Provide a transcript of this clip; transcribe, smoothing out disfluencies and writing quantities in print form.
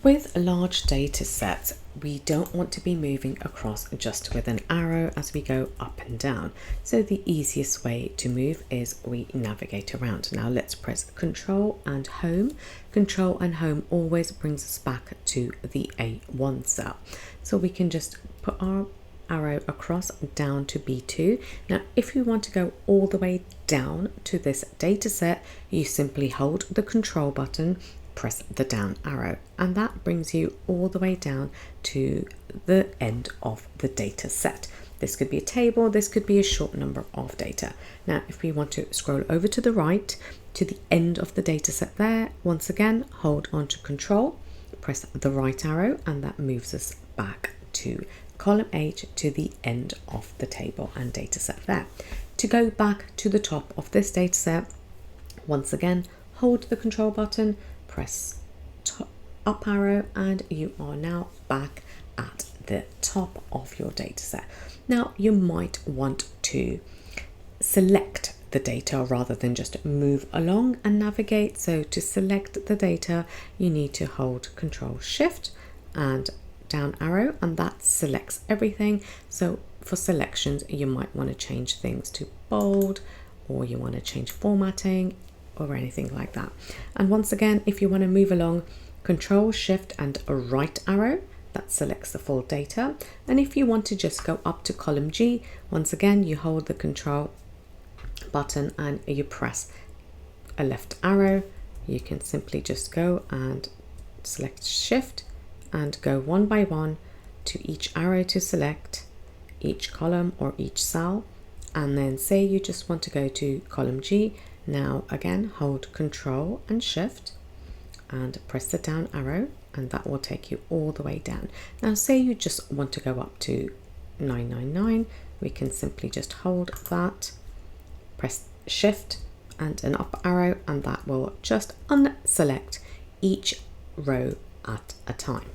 With large data sets, we don't want to be moving across just with an arrow as we go up and down. So the easiest way to move is we navigate around. Now let's press Ctrl and Home. Ctrl and Home always brings us back to the A1 cell. So we can just put our arrow across down to B2. Now if you want to go all the way down to this data set, you simply hold the Control button, press the down arrow, and that brings you all the way down to the end of the data set. This could be a table, this could be a short number of data. Now if we want to scroll over to the right to the end of the data set there, once again hold on to Control, press the right arrow, and that moves us back to column H to the end of the table and data set there. To go back to the top of this data set, once again hold the Control button, press up arrow, and you are now back at the top of your data set. Now you might want to select the data rather than just move along and navigate. So to select the data, you need to hold Control Shift and down arrow, and that selects everything. So for selections, you might want to change things to bold, or you want to change formatting or anything like that. And once again, if you want to move along, Control Shift and a right arrow, that selects the full data. And if you want to just go up to column G, once again you hold the Control button and you press a left arrow. You can simply just go and select Shift and go one by one to each arrow to select each column or each cell. And then say you just want to go to column G. Now again hold Control and Shift and press the down arrow, and that will take you all the way down. Now say you just want to go up to 999, we can simply just hold that, press Shift and an up arrow, and that will just unselect each row at a time.